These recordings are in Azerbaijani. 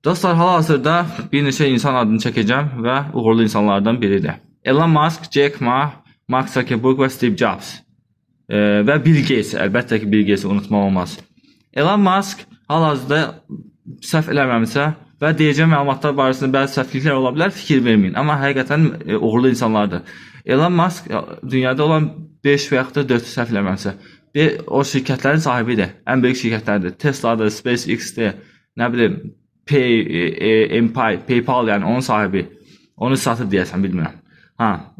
Dostlar, hal-hazırda bir neçə insan adını çəkəcəm və uğurlu insanlardan biridir. Elon Musk, Jack Ma, Mark Zuckerberg və Steve Jobs. Və Bill Gates, əlbəttə ki, Bill Gates'i unutmaq olmaz. Elon Musk hal-hazırda səhv eləməmsə və deyəcəm məlumatlar barəsində bəzi səhvliklər ola bilər, fikir verməyin. Amma həqiqətən uğurlu insanlardır. Elon Musk dünyada olan 5 və yaxud da 4 səhv eləməmsə, o şirkətlərin sahibidir. Ən böyük şirkətlərdir. Tesla'dır, SpaceX'dir, nə bilim, PayPal, yəni onun sahibi. Onu satıb deyəsən, bilmirəm.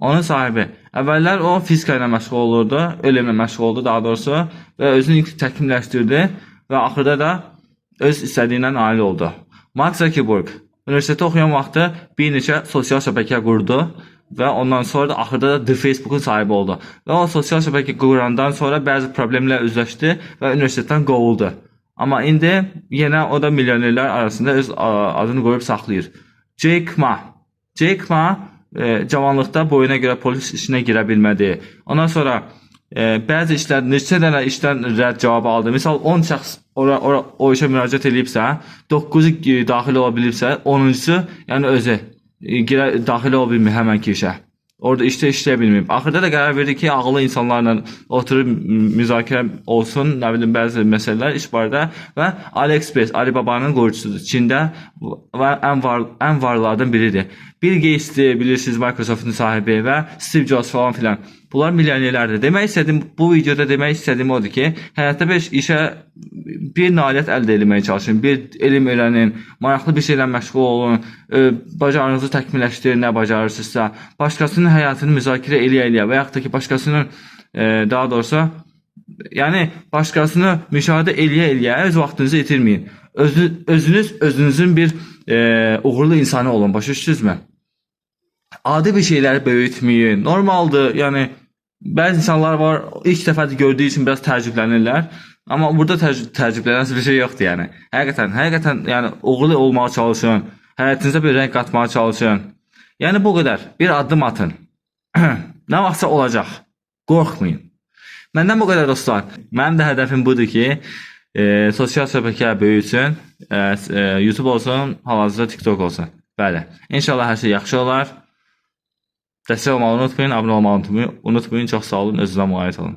Onun sahibi. Əvvəllər o fizika ilə məşğul olurdu, elmlə məşğul oldu daha doğrusu və özünü təkmilləşdirdi və axırda da öz istədiyindən nail oldu. Mark Zuckerberg universitetdə oxuyan vaxtı bir neçə sosial şəbəkə qurdu və ondan sonra da axırda da The Facebook'un sahibi oldu. Və o sosial şəbəkə qurandan sonra bəzi problemlərlə üzləşdi və universitetdən qovuldu. Amma indi yenə o da milyonerlər arasında öz adını qoyub saxlayır. Jack Ma cavanlıqda boyuna görə polis işinə girə bilmədi. Ondan sonra bəzi işlər, neçə dənə işdən rədd cavabı aldı. Misal 10 şəxs o işə müraciət edibsə, 9-u daxil ola bilibsə, 10-uncusu yəni özü daxil ola bilmir həmənki işə. Orada işləyə bilməyib. Axırda da qərar verdi ki, ağıllı insanlarla oturub müzakirə olsun, nə bilim, bəzi məsələlər iş barədə və AliExpress, Alibabanın qorucusudur. Çində ən varlardan biridir. Bill Gates'dir, bilirsiniz, Microsoft'un sahibi və Steve Jobs falan filan. Bunlar milyonerlərdir. Bu videoda demək istədiyim odur ki, həyatda bir nailiyyət əldə etməyə çalışın, bir elm öyrənin, maraqlı bir şeylə məşğul olun, bacarığınızı təkmilləşdirin, nə bacarırsınızsa, başqasının həyatını müzakirə eləyə və yaxud da ki, başqasının, daha doğrusu, yəni başqasını müşahidə eləyə öz vaxtınızı itirməyin. Özünüzün bir uğurlu insanı olun, başa düşdünüzmü? Adi bir şeyləri böyütməyin. Normaldır, yəni bəzi insanlar var, ilk dəfədir gördüyü üçün biraz təəccüblənirlər. Amma burada təəccüblənən bir şey yoxdur, yəni. Həqiqətən, yəni uğurlu olmağa çalışın, həyatınıza bir rəng qatmağa çalışın. Yəni bu qədər, bir addım atın. Nə vaxtsa olacaq, qorxmayın. Məndən bu qədər dostlar. Mənim də hədəfim budur ki, sosial şəbəkə böyütsün, YouTube olsun, hal-hazırda TikTok olsun. Bəli, inşallah hər şey yaxşı olar. Dəstək olmağı unutmayın, abunə olmağı unutmayın. Çox sağ olun, özünüzə müğayət olun.